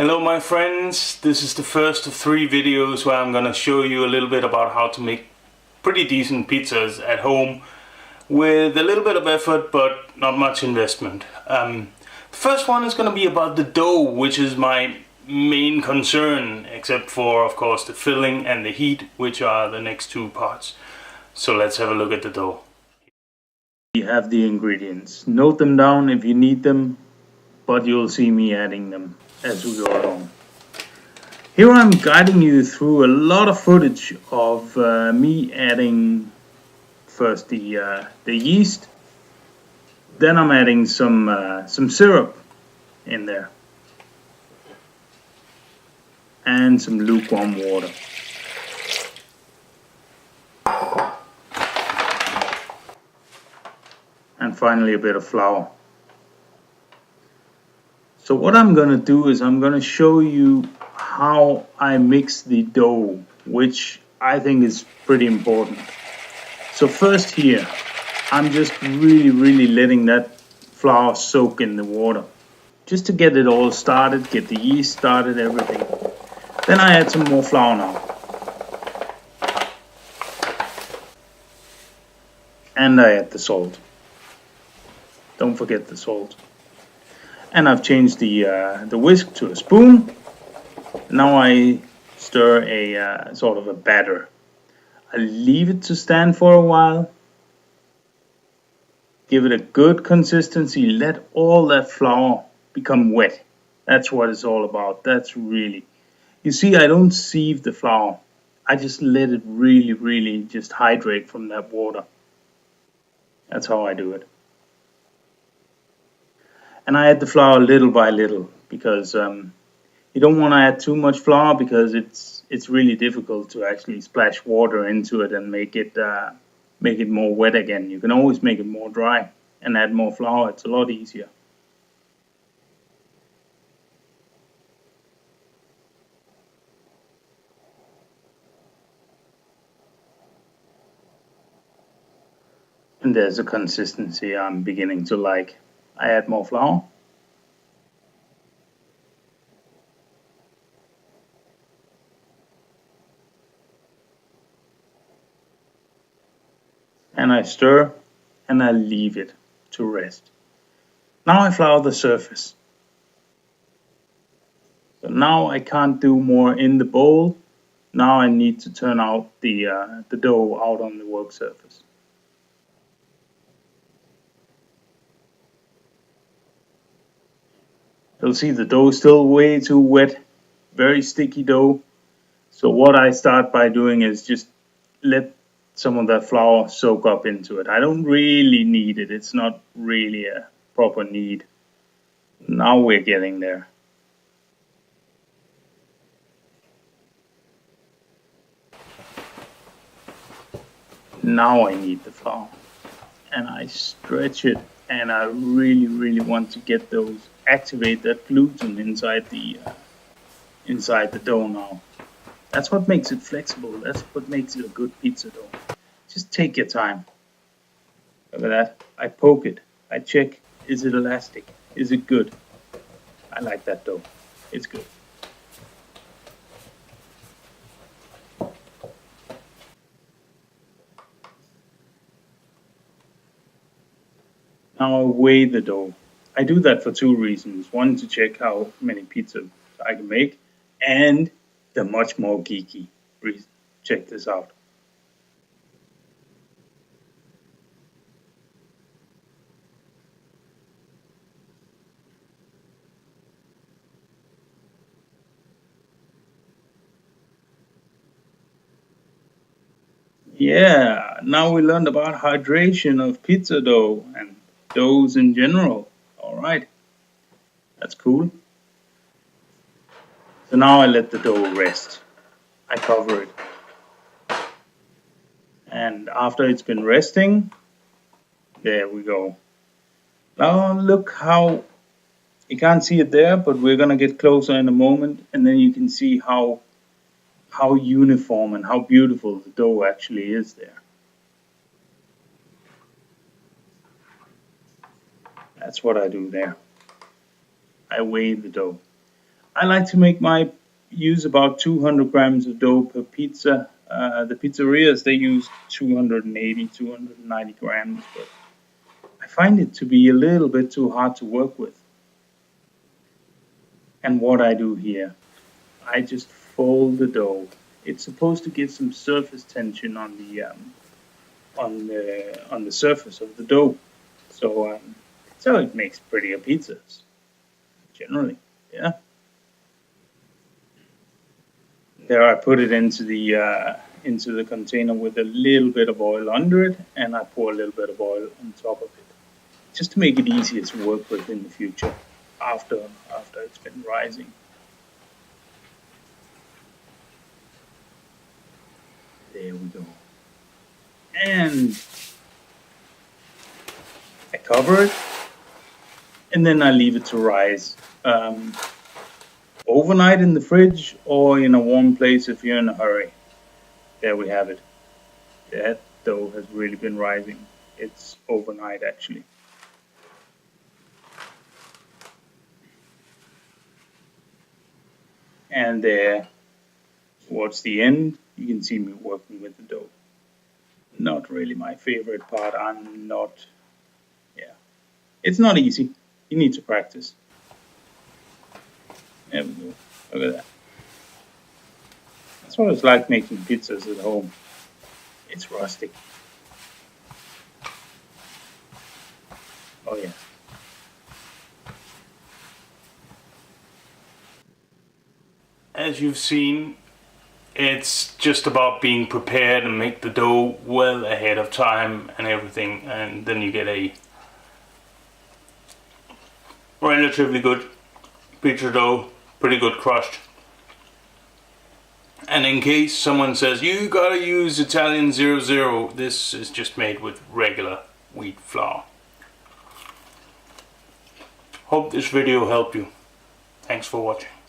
Hello my friends, this is the first of 3 videos where I'm gonna show you a little bit about how to make pretty decent pizzas at home with a little bit of effort but not much investment. The first one is gonna be about the dough, which is my main concern, except for of course the filling and the heat, which are the next 2 parts. So let's have a look at the dough. We have the ingredients. Note them down if you need them, but you'll see me adding them as we go along. Here I'm guiding you through a lot of footage of me adding first the yeast, then I'm adding some syrup in there, and some lukewarm water. And finally a bit of flour. So what I'm going to do is I'm going to show you how I mix the dough, which I think is pretty important. So first here, I'm just really letting that flour soak in the water, just to get it all started, get the yeast started, everything. Then I add some more flour now. And I add the salt. Don't forget the salt. And I've changed the whisk to a spoon. Now I stir a sort of a batter. I leave it to stand for a while. Give it a good consistency. Let all that flour become wet. That's what it's all about. That's really. You see, I don't sieve the flour. I just let it really just hydrate from that water. That's how I do it. And I add the flour little by little because you don't want to add too much flour because it's really difficult to actually splash water into it and make it more wet again. You can always make it more dry and add more flour. It's a lot easier. And there's a consistency I'm beginning to like. I add more flour. And I stir and I leave it to rest. Now I flour the surface. So now I can't do more in the bowl. Now I need to turn out the dough out on the work surface. You'll see the dough is still way too wet, very sticky dough. So what I start by doing is just let some of that flour soak up into it. I don't really need it. It's not really a proper need. Now we're getting there. Now I need the flour. And I stretch it, and I really want to get those, activate that gluten inside the dough now. That's what makes it flexible. That's what makes it a good pizza dough. Just take your time. Look at that. I poke it. I check. Is it elastic? Is it good? I like that dough. It's good. Now I weigh the dough. I do that for 2 reasons. One, to check how many pizzas I can make, and the much more geeky reason. Check this out. Yeah, now we learned about hydration of pizza dough and doughs in general. Alright, that's cool. So now I let the dough rest. I cover it. And after it's been resting, there we go. Now look how, you can't see it there, but we're gonna get closer in a moment, and then you can see how uniform and how beautiful the dough actually is there. That's what I do there. I weigh the dough. I like to make use about 200 grams of dough per pizza. The pizzerias, they use 280, 290 grams, but I find it to be a little bit too hard to work with. And what I do here, I just fold the dough. It's supposed to give some surface tension on the surface of the dough, so it makes prettier pizzas. Generally, yeah. There I put it into the container with a little bit of oil under it, and I pour a little bit of oil on top of it, just to make it easier to work with in the future after it's been rising. There we go. And I cover it, and then I leave it to rise overnight in the fridge or in a warm place if you're in a hurry. There we have it. That dough has really been rising. It's overnight actually. And towards the end, you can see me working with the dough. Not really my favorite part. It's not easy. You need to practice. There we go. Look at that. That's what it's like making pizzas at home. It's rustic. Oh yeah. As you've seen, it's just about being prepared and make the dough well ahead of time and everything, and then you get a relatively good pizza dough, pretty good crust. And in case someone says you gotta use Italian 00, this is just made with regular wheat flour. Hope this video helped you. Thanks for watching.